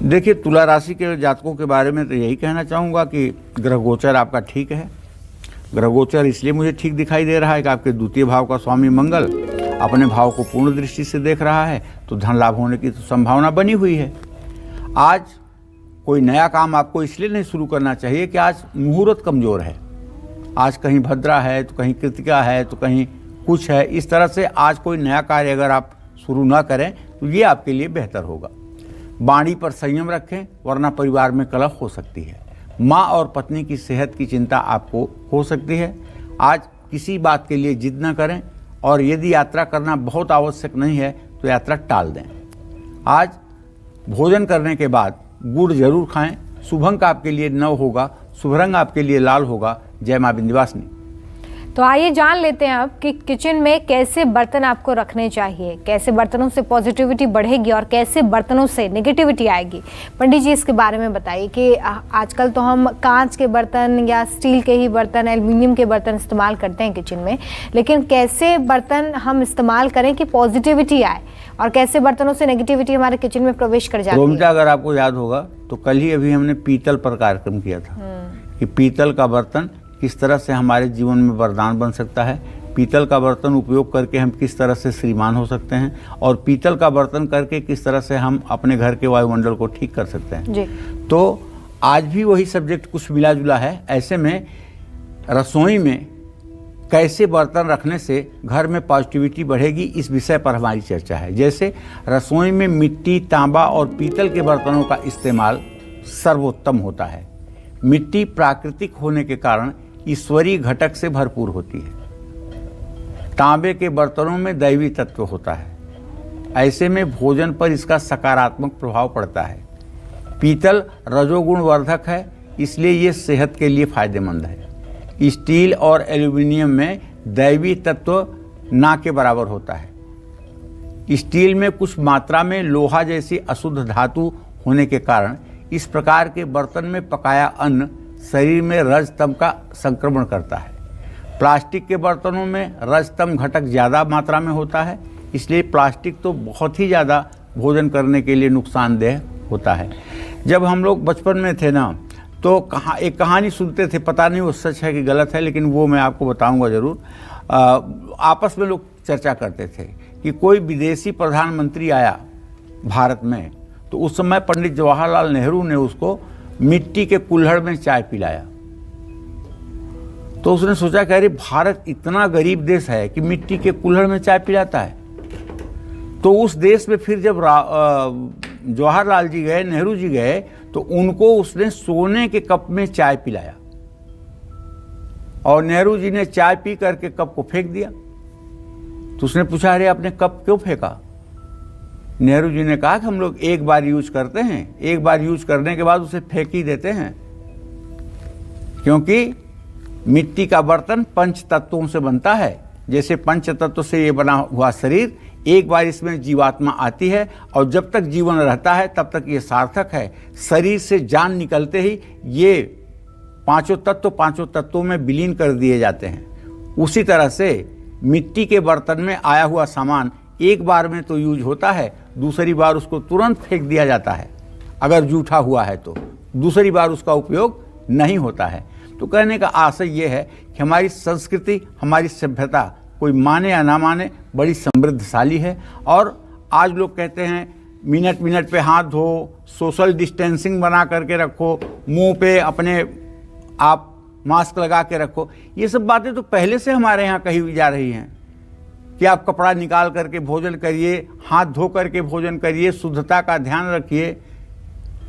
देखिए, तुला राशि के जातकों के बारे में तो यही कहना चाहूँगा कि ग्रह गोचर आपका ठीक है। ग्रह गोचर इसलिए मुझे ठीक दिखाई दे रहा है कि आपके द्वितीय भाव का स्वामी मंगल अपने भाव को पूर्ण दृष्टि से देख रहा है, तो धन लाभ होने की तो संभावना बनी हुई है। आज कोई नया काम आपको इसलिए नहीं शुरू करना चाहिए कि आज मुहूर्त कमज़ोर है। आज कहीं भद्रा है तो कहीं कृतिका है तो कहीं कुछ है। इस तरह से आज कोई नया कार्य अगर आप शुरू ना करें तो ये आपके लिए बेहतर होगा। वाणी पर संयम रखें, वरना परिवार में कलह हो सकती है। माँ और पत्नी की सेहत की चिंता आपको हो सकती है। आज किसी बात के लिए जिद न करें, और यदि यात्रा करना बहुत आवश्यक नहीं है तो यात्रा टाल दें। आज भोजन करने के बाद गुड़ जरूर खाएं। शुभ अंक आपके लिए 9 होगा। शुभ रंग आपके लिए लाल होगा। जय मां विंध्यवासिनी। तो आइए जान लेते हैं अब कि किचन में कैसे बर्तन आपको रखने चाहिए, कैसे बर्तनों से पॉजिटिविटी बढ़ेगी और कैसे बर्तनों से नेगेटिविटी आएगी। पंडित जी, इसके बारे में बताइए कि आजकल तो हम कांच के बर्तन या स्टील के ही बर्तन, एल्युमिनियम के बर्तन इस्तेमाल करते हैं किचन में, लेकिन कैसे बर्तन हम इस्तेमाल करें कि पॉजिटिविटी आए और कैसे बर्तनों से नेगेटिविटी हमारे किचन में प्रवेश कर जाती है। अगर आपको याद होगा तो कल ही अभी हमने पीतल पर कार्यक्रम किया था कि पीतल का बर्तन किस तरह से हमारे जीवन में वरदान बन सकता है। पीतल का बर्तन उपयोग करके हम किस तरह से श्रीमान हो सकते हैं, और पीतल का बर्तन करके किस तरह से हम अपने घर के वायुमंडल को ठीक कर सकते हैं जी। तो आज भी वही सब्जेक्ट कुछ मिला जुला है। ऐसे में रसोई में कैसे बर्तन रखने से घर में पॉजिटिविटी बढ़ेगी, इस विषय पर हमारी चर्चा है। जैसे रसोई में मिट्टी, तांबा और पीतल के बर्तनों का इस्तेमाल सर्वोत्तम होता है। मिट्टी प्राकृतिक होने के कारण ईश्वरीय घटक से भरपूर होती है। तांबे के बर्तनों में दैवी तत्व होता है। ऐसे में भोजन पर इसका सकारात्मक प्रभाव पड़ता है। पीतल रजोगुण वर्धक है, इसलिए ये सेहत के लिए फायदेमंद है। स्टील और एल्यूमिनियम में दैवी तत्व ना के बराबर होता है। स्टील में कुछ मात्रा में लोहा जैसी अशुद्ध धातु होने के कारण इस प्रकार के बर्तन में पकाया अन्न शरीर में रजतम का संक्रमण करता है। प्लास्टिक के बर्तनों में रजतम घटक ज़्यादा मात्रा में होता है, इसलिए प्लास्टिक तो बहुत ही ज़्यादा भोजन करने के लिए नुकसानदेह होता है। जब हम लोग बचपन में थे ना, तो एक कहानी सुनते थे, पता नहीं वो सच है कि गलत है, लेकिन वो मैं आपको बताऊंगा ज़रूर। आपस में लोग चर्चा करते थे कि कोई विदेशी प्रधानमंत्री आया भारत में, तो उस समय पंडित जवाहरलाल नेहरू ने उसको मिट्टी के कुल्हड़ में चाय पिलाया। तो उसने सोचा कि अरे भारत इतना गरीब देश है कि मिट्टी के कुल्हड़ में चाय पिलाता है। तो उस देश में फिर जब जवाहरलाल जी गए, नेहरू जी गए, तो उनको उसने सोने के कप में चाय पिलाया, और नेहरू जी ने चाय पी करके कप को फेंक दिया। तो उसने पूछा अरे आपने कप क्यों फेंका? नेहरू जी ने कहा कि हम लोग एक बार यूज करते हैं, एक बार यूज करने के बाद उसे फेंक ही देते हैं, क्योंकि मिट्टी का बर्तन पंच तत्वों से बनता है। जैसे पंच तत्व से ये बना हुआ शरीर, एक बार इसमें जीवात्मा आती है और जब तक जीवन रहता है तब तक ये सार्थक है। शरीर से जान निकलते ही ये पांचों तत्वों में विलीन कर दिए जाते हैं। उसी तरह से मिट्टी के बर्तन में आया हुआ सामान एक बार में तो यूज होता है, दूसरी बार उसको तुरंत फेंक दिया जाता है। अगर जूठा हुआ है तो दूसरी बार उसका उपयोग नहीं होता है। तो कहने का आशय ये है कि हमारी संस्कृति, हमारी सभ्यता, कोई माने या ना माने, बड़ी समृद्धशाली है। और आज लोग कहते हैं मिनट मिनट पे हाथ धो, सोशल डिस्टेंसिंग बना करके रखो, मुंह पे अपने आप मास्क लगा के रखो। ये सब बातें तो पहले से हमारे यहाँ कही जा रही हैं कि आप कपड़ा निकाल करके भोजन करिए, हाथ धो करके भोजन करिए, शुद्धता का ध्यान रखिए।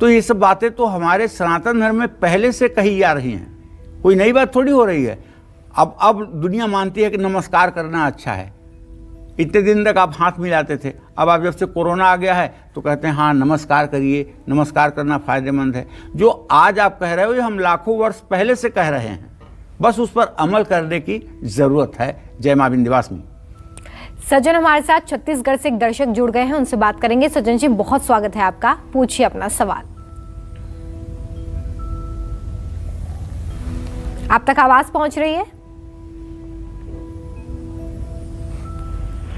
तो ये सब बातें तो हमारे सनातन धर्म में पहले से कही जा रही हैं, कोई नई बात थोड़ी हो रही है। अब दुनिया मानती है कि नमस्कार करना अच्छा है। इतने दिन तक आप हाथ मिलाते थे, अब आप जब से कोरोना आ गया है तो कहते हैं हाँ नमस्कार करिए, नमस्कार करना फायदेमंद है। जो आज आप कह रहे हो ये हम लाखों वर्ष पहले से कह रहे हैं, बस उस पर अमल करने की जरूरत है। जय मां विंध्यवासिनी। सज्जन हमारे साथ छत्तीसगढ़ से एक दर्शक जुड़ गए हैं, उनसे बात करेंगे। सज्जन जी बहुत स्वागत है आपका, पूछिए अपना सवाल। आप तक आवाज पहुंच रही है?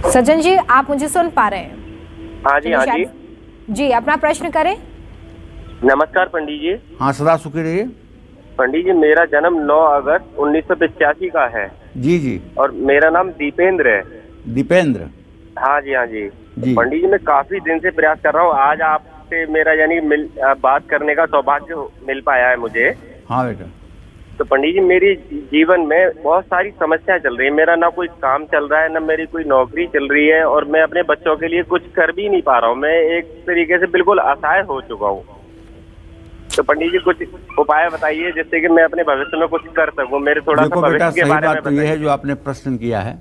सज्जन जी आप मुझे सुन पा रहे हैं? हाँ जी, हाँ जी जी, अपना प्रश्न करें। नमस्कार पंडित जी। हाँ सदा सुखी रहिए। पंडित जी मेरा जन्म 9 अगस्त 1985 का है। जी जी। और मेरा नाम दीपेंद्र है। दीपेंद्र? हाँ जी, हाँ जी। जी। पंडित जी मैं काफी दिन से प्रयास कर रहा हूँ, आज आपसे मेरा यानी बात करने का सौभाग्य मिल पाया है मुझे। हाँ बेटा। तो पंडित जी मेरी जीवन में बहुत सारी समस्याएं चल रही है। मेरा ना कोई काम चल रहा है, ना मेरी कोई नौकरी चल रही है, और मैं अपने बच्चों के लिए कुछ कर भी नहीं पा रहा हूँ। मैं एक तरीके से बिल्कुल असहाय हो चुका हूँ। तो पंडित जी कुछ उपाय बताइए जिससे कि मैं अपने भविष्य में कुछ कर सकूं। मेरे थोड़ा सा भविष्य के बारे में तो ये है जो आपने प्रश्न किया है।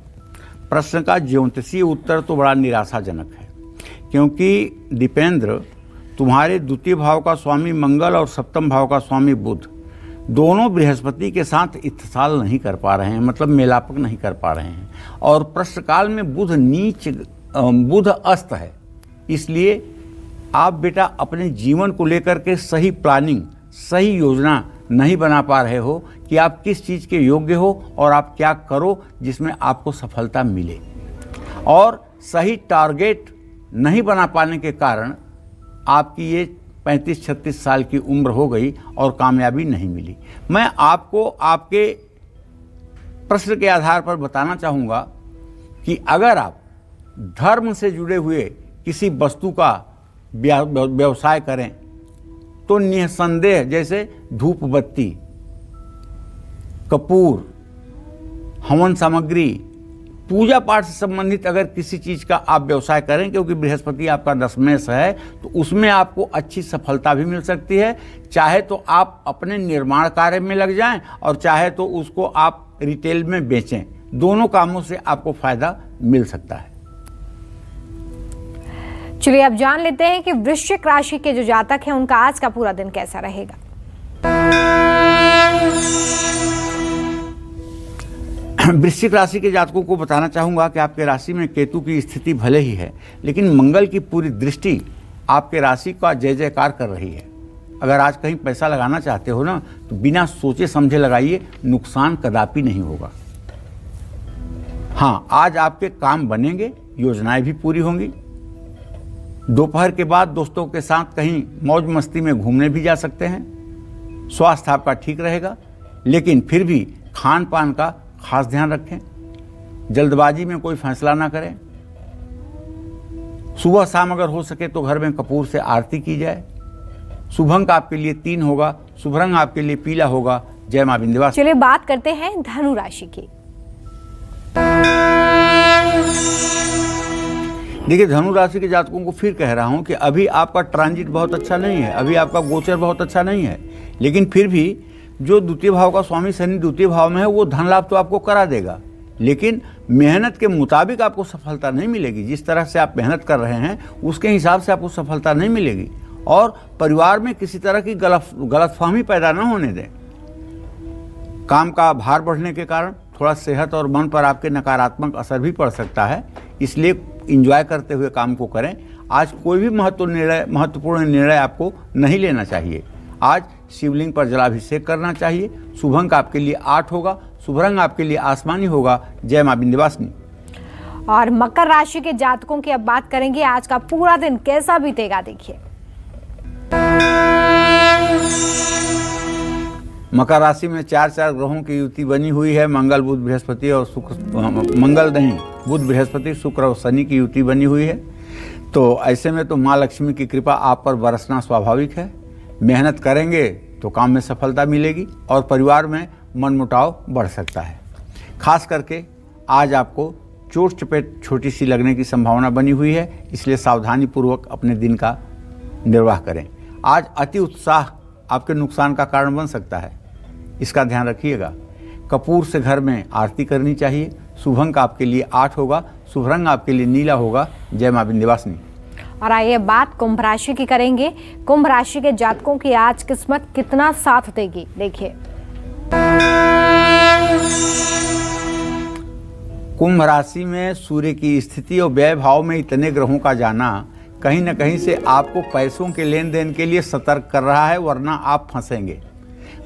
प्रश्न का ज्योतिषीय उत्तर तो बड़ा निराशाजनक है, क्योंकि दीपेंद्र तुम्हारे द्वितीय भाव का स्वामी मंगल और सप्तम भाव का स्वामी बुध दोनों बृहस्पति के साथ इत्तेसाल नहीं कर पा रहे हैं, मतलब मेलापक नहीं कर पा रहे हैं। और प्रश्नकाल में बुध अस्त है। इसलिए आप बेटा अपने जीवन को लेकर के सही प्लानिंग, सही योजना नहीं बना पा रहे हो कि आप किस चीज़ के योग्य हो और आप क्या करो जिसमें आपको सफलता मिले। और सही टारगेट नहीं बना पाने के कारण आपकी ये 35-36 साल की उम्र हो गई और कामयाबी नहीं मिली। मैं आपको आपके प्रश्न के आधार पर बताना चाहूँगा कि अगर आप धर्म से जुड़े हुए किसी वस्तु का व्यवसाय करें तो निसंदेह जैसे धूप बत्ती, कपूर, हवन सामग्री, पूजा पाठ से संबंधित अगर किसी चीज़ का आप व्यवसाय करें, क्योंकि बृहस्पति आपका दशमेश है, तो उसमें आपको अच्छी सफलता भी मिल सकती है। चाहे तो आप अपने निर्माण कार्य में लग जाएं और चाहे तो उसको आप रिटेल में बेचें, दोनों कामों से आपको फायदा मिल सकता है। चलिए अब जान लेते हैं कि वृश्चिक राशि के जो जातक हैं उनका आज का पूरा दिन कैसा रहेगा। वृश्चिक राशि के जातकों को बताना चाहूंगा कि आपके राशि में केतु की स्थिति भले ही है, लेकिन मंगल की पूरी दृष्टि आपके राशि का जय जयकार कर रही है। अगर आज कहीं पैसा लगाना चाहते हो ना, तो बिना सोचे समझे लगाइए, नुकसान कदापि नहीं होगा। हाँ, आज आपके काम बनेंगे, योजनाएं भी पूरी होंगी। दोपहर के बाद दोस्तों के साथ कहीं मौज मस्ती में घूमने भी जा सकते हैं। स्वास्थ्य आपका ठीक रहेगा, लेकिन फिर भी खान पान का खास ध्यान रखें। जल्दबाजी में कोई फैसला ना करें। सुबह शाम अगर हो सके तो घर में कपूर से आरती की जाए। शुभ अंक आपके लिए 3 होगा, शुभ रंग आपके लिए पीला होगा। जय मां विंध्यवासिनी। चलिए बात करते हैं धनु राशि की। देखिए, धनु राशि के जातकों को फिर कह रहा हूं कि अभी आपका ट्रांजिट बहुत अच्छा नहीं है, अभी आपका गोचर बहुत अच्छा नहीं है, लेकिन फिर भी जो द्वितीय भाव का स्वामी शनि द्वितीय भाव में है वो धन लाभ तो आपको करा देगा, लेकिन मेहनत के मुताबिक आपको सफलता नहीं मिलेगी। जिस तरह से आप मेहनत कर रहे हैं उसके हिसाब से आपको सफलता नहीं मिलेगी। और परिवार में किसी तरह की गलतफहमी पैदा ना होने दें। काम का भार बढ़ने के कारण थोड़ा सेहत और मन पर आपके नकारात्मक असर भी पड़ सकता है, इसलिए एंजॉय करते हुए काम को करें। आज कोई भी महत्वपूर्ण निर्णय आपको नहीं लेना चाहिए। आज शिवलिंग पर जलाभिषेक करना चाहिए। शुभ अंक आपके लिए 8 होगा, शुभ रंग आपके लिए आसमानी होगा। जय मां विंध्यवासिनी। और मकर राशि के जातकों की अब बात करेंगे, आज का पूरा दिन कैसा बीतेगा देखिए। मकर राशि में 4 ग्रहों की युति बनी हुई है। मंगल, बुध, बृहस्पति और बुध, बृहस्पति, शुक्र और शनि की युति बनी हुई है। तो ऐसे में तो माँ लक्ष्मी की कृपा आप पर बरसना स्वाभाविक है। मेहनत करेंगे तो काम में सफलता मिलेगी और परिवार में मनमुटाव बढ़ सकता है। खास करके आज आपको चोट चपेट छोटी सी लगने की संभावना बनी हुई है, इसलिए सावधानी पूर्वक अपने दिन का निर्वाह करें। आज अति उत्साह आपके नुकसान का कारण बन सकता है, इसका ध्यान रखिएगा। कपूर से घर में आरती करनी चाहिए। शुभ अंक आपके लिए 8 होगा, शुभ रंग आपके लिए नीला होगा। जय मां विंध्यवासिनी। और आइए बात कुंभ राशि की करेंगे। कुंभ राशि के जातकों की आज किस्मत कितना साथ देगी देखिए। कुंभ राशि में सूर्य की स्थिति और व्यय भाव में इतने ग्रहों का जाना कहीं न कहीं से आपको पैसों के लेन देन के लिए सतर्क कर रहा है, वरना आप फंसेंगे।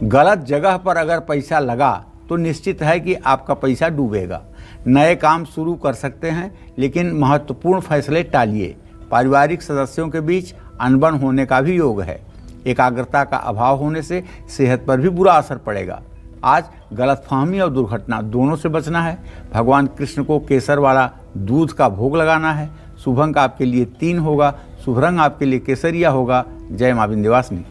गलत जगह पर अगर पैसा लगा तो निश्चित है कि आपका पैसा डूबेगा। नए काम शुरू कर सकते हैं, लेकिन महत्वपूर्ण फैसले टालिए। पारिवारिक सदस्यों के बीच अनबन होने का भी योग है। एकाग्रता का अभाव होने से सेहत पर भी बुरा असर पड़ेगा। आज गलतफहमी और दुर्घटना दोनों से बचना है। भगवान कृष्ण को केसर वाला दूध का भोग लगाना है। शुभ अंक आपके लिए 3 होगा, शुभ रंग आपके लिए केसरिया होगा। जय मां विंध्यवासिनी।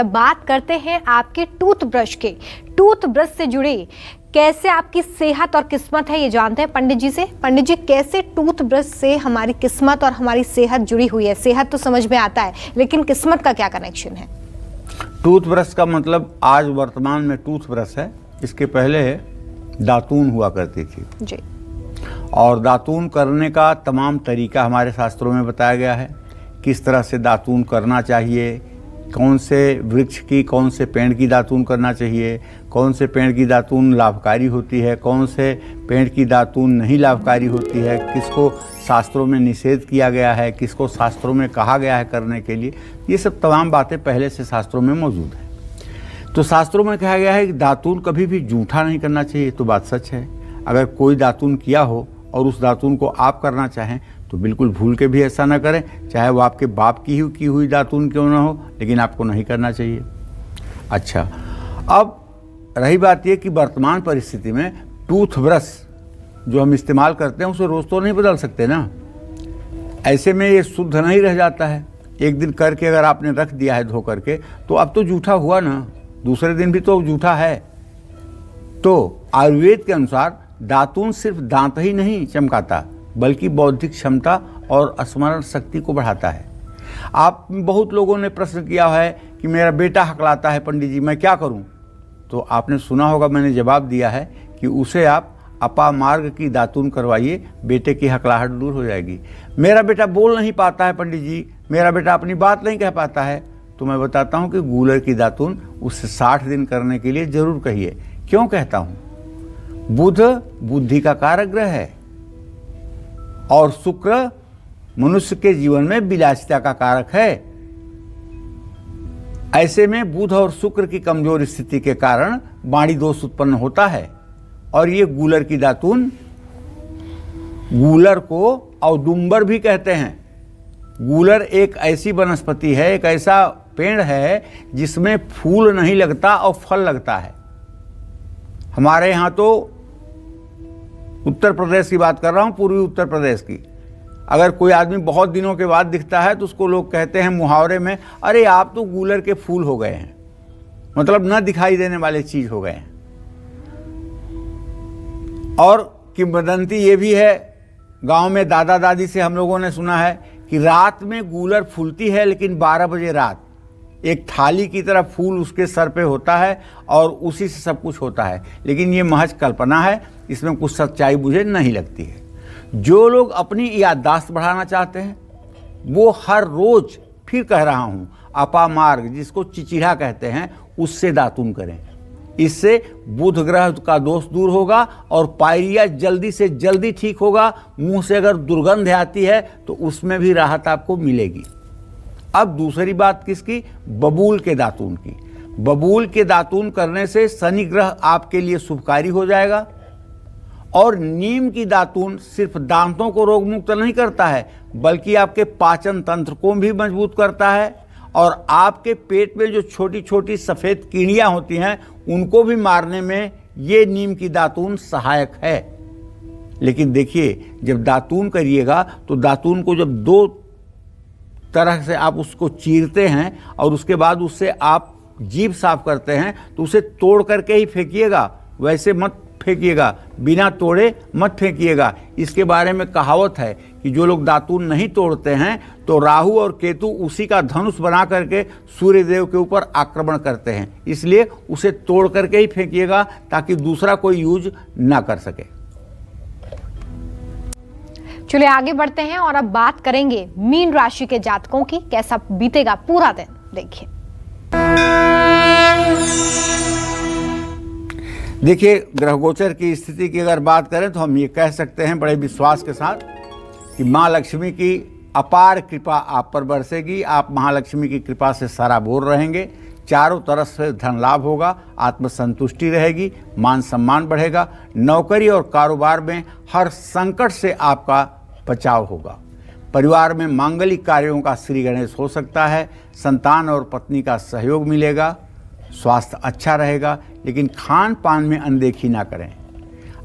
बात करते हैं आपके टूथब्रश के। टूथब्रश से जुड़ी कैसे आपकी सेहत और किस्मत है, ये जानते हैं पंडित जी से। पंडित जी, कैसे टूथब्रश से हमारी किस्मत और हमारी सेहत जुड़ी हुई है? सेहत तो समझ में आता है, लेकिन किस्मत का क्या कनेक्शन है? टूथब्रश का मतलब आज वर्तमान में टूथब्रश है, इसके पहले दातून हुआ करती थी जी। और दातून करने का तमाम तरीका हमारे शास्त्रों में बताया गया है। किस तरह से दातून करना चाहिए, कौन से वृक्ष की, कौन से पेड़ की दातून करना चाहिए, कौन से पेड़ की दातून लाभकारी होती है, कौन से पेड़ की दातून नहीं लाभकारी होती है, किसको शास्त्रों में निषेध किया गया है, किसको शास्त्रों में कहा गया है करने के लिए। ये सब तमाम बातें पहले से शास्त्रों में मौजूद है। तो शास्त्रों में कहा गया है कि दातून कभी भी जूठा नहीं करना चाहिए। तो बात सच है। अगर कोई दातून किया हो और उस दातून को आप करना चाहें तो बिल्कुल भूल के भी ऐसा ना करें, चाहे वो आपके बाप की हुई दातून क्यों ना हो, लेकिन आपको नहीं करना चाहिए। अच्छा, अब रही बात ये कि वर्तमान परिस्थिति में टूथब्रश जो हम इस्तेमाल करते हैं उसे रोज़ तो नहीं बदल सकते ना। ऐसे में ये शुद्ध नहीं रह जाता है। एक दिन करके अगर आपने रख दिया है धो करके, तो अब तो जूठा हुआ ना, दूसरे दिन भी तो जूठा है। तो आयुर्वेद के अनुसार दातून सिर्फ दांत ही नहीं चमकाता, बल्कि बौद्धिक क्षमता और स्मरण शक्ति को बढ़ाता है। आप बहुत लोगों ने प्रश्न किया है कि मेरा बेटा हकलाता है पंडित जी, मैं क्या करूं? तो आपने सुना होगा, मैंने जवाब दिया है कि उसे आप अपामार्ग की दातून करवाइए, बेटे की हकलाहट दूर हो जाएगी। मेरा बेटा बोल नहीं पाता है पंडित जी, मेरा बेटा अपनी बात नहीं कह पाता है, तो मैं बताता हूं कि गूलर की दातून उससे 60 दिन करने के लिए जरूर कहिए। क्यों कहता हूं? बुध बुद्धि का कारक ग्रह है और शुक्र मनुष्य के जीवन में विलासिता का कारक है। ऐसे में बुध और शुक्र की कमजोर स्थिति के कारण वाणी दोष उत्पन्न होता है। और ये गूलर की दातून, गूलर को औदुंबर भी कहते हैं। गूलर एक ऐसी वनस्पति है, एक ऐसा पेड़ है जिसमें फूल नहीं लगता और फल लगता है। हमारे यहाँ तो उत्तर प्रदेश की बात कर रहा हूँ, पूर्वी उत्तर प्रदेश की। अगर कोई आदमी बहुत दिनों के बाद दिखता है तो उसको लोग कहते हैं मुहावरे में, अरे आप तो गूलर के फूल हो गए हैं, मतलब न दिखाई देने वाले चीज हो गए हैं। और किंवदंती ये भी है, गांव में दादा दादी से हम लोगों ने सुना है कि रात में गूलर फूलती है, लेकिन 12 बजे रात एक थाली की तरह फूल उसके सर पे होता है और उसी से सब कुछ होता है। लेकिन ये महज कल्पना है, इसमें कुछ सच्चाई मुझे नहीं लगती है। जो लोग अपनी याददाश्त बढ़ाना चाहते हैं वो हर रोज, फिर कह रहा हूं, अपामार्ग जिसको चिचिड़ा कहते हैं, उससे दातून करें। इससे बुध ग्रह का दोष दूर होगा और पायरिया जल्दी से जल्दी ठीक होगा। मुंह से अगर दुर्गंध आती है तो उसमें भी राहत आपको मिलेगी। अब दूसरी बात किसकी? बबूल के दातून की। बबूल के दातून करने से शनि ग्रह आपके लिए शुभकारी हो जाएगा। और नीम की दातून सिर्फ दांतों को रोग मुक्त नहीं करता है, बल्कि आपके पाचन तंत्र को भी मजबूत करता है और आपके पेट में जो छोटी छोटी सफ़ेद कीड़ियाँ होती हैं उनको भी मारने में ये नीम की दातून सहायक है। लेकिन देखिए, जब दातून करिएगा तो दातून को जब दो तरह से आप उसको चीरते हैं और उसके बाद उससे आप जीभ साफ करते हैं तो उसे तोड़ करके ही फेंकिएगा, वैसे मत फेंकिएगा, बिना तोड़े मत फेंकिएगा। इसके बारे में कहावत है कि जो लोग दातून नहीं तोड़ते हैं तो राहु और केतु उसी का धनुष बना करके सूर्य देव के ऊपर आक्रमण करते हैं, इसलिए उसे तोड़ करके ही फेंकिएगा ताकि दूसरा कोई यूज ना कर सके। चलिए आगे बढ़ते हैं और अब बात करेंगे मीन राशि के जातकों की, कैसा बीतेगा पूरा दिन। देखिए ग्रह गोचर की स्थिति की अगर बात करें तो हम ये कह सकते हैं बड़े विश्वास के साथ कि माँ लक्ष्मी की अपार कृपा आप पर बरसेगी। आप महालक्ष्मी की कृपा से सराबोर रहेंगे। चारों तरफ से धन लाभ होगा, आत्मसंतुष्टि रहेगी, मान सम्मान बढ़ेगा। नौकरी और कारोबार में हर संकट से आपका बचाव होगा। परिवार में मांगलिक कार्यों का श्री गणेश हो सकता है। संतान और पत्नी का सहयोग मिलेगा। स्वास्थ्य अच्छा रहेगा, लेकिन खान पान में अनदेखी ना करें।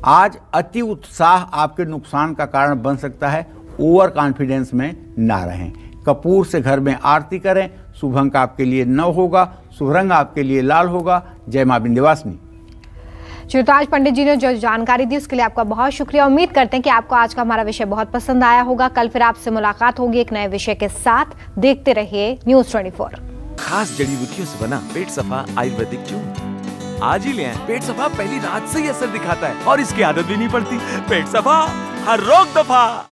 आज अति उत्साह आपके नुकसान का कारण बन सकता है। ओवर कॉन्फिडेंस में ना रहें। कपूर से घर में आरती करें। शुभ अंक आपके लिए 9 होगा। शुभ रंग आपके लिए लाल होगा। जय मां विंध्यवासिनी। शिवराज पंडित जी ने जो जानकारी दी उसके लिए आपका बहुत शुक्रिया। उम्मीद करते हैं कि आपको आज का हमारा विषय बहुत पसंद आया होगा। कल फिर आपसे मुलाकात होगी एक नए विषय के साथ। देखते रहिए न्यूज़ 24। खास जड़ी बूटियों से बना पेट सफा आयुर्वेदिक चूर्ण आज ही ले आएं। पेट सफा पहली रात से ही असर दिखाता है और इसकी आदत भी नहीं पड़ती। पेट सफा हर रोग दफा।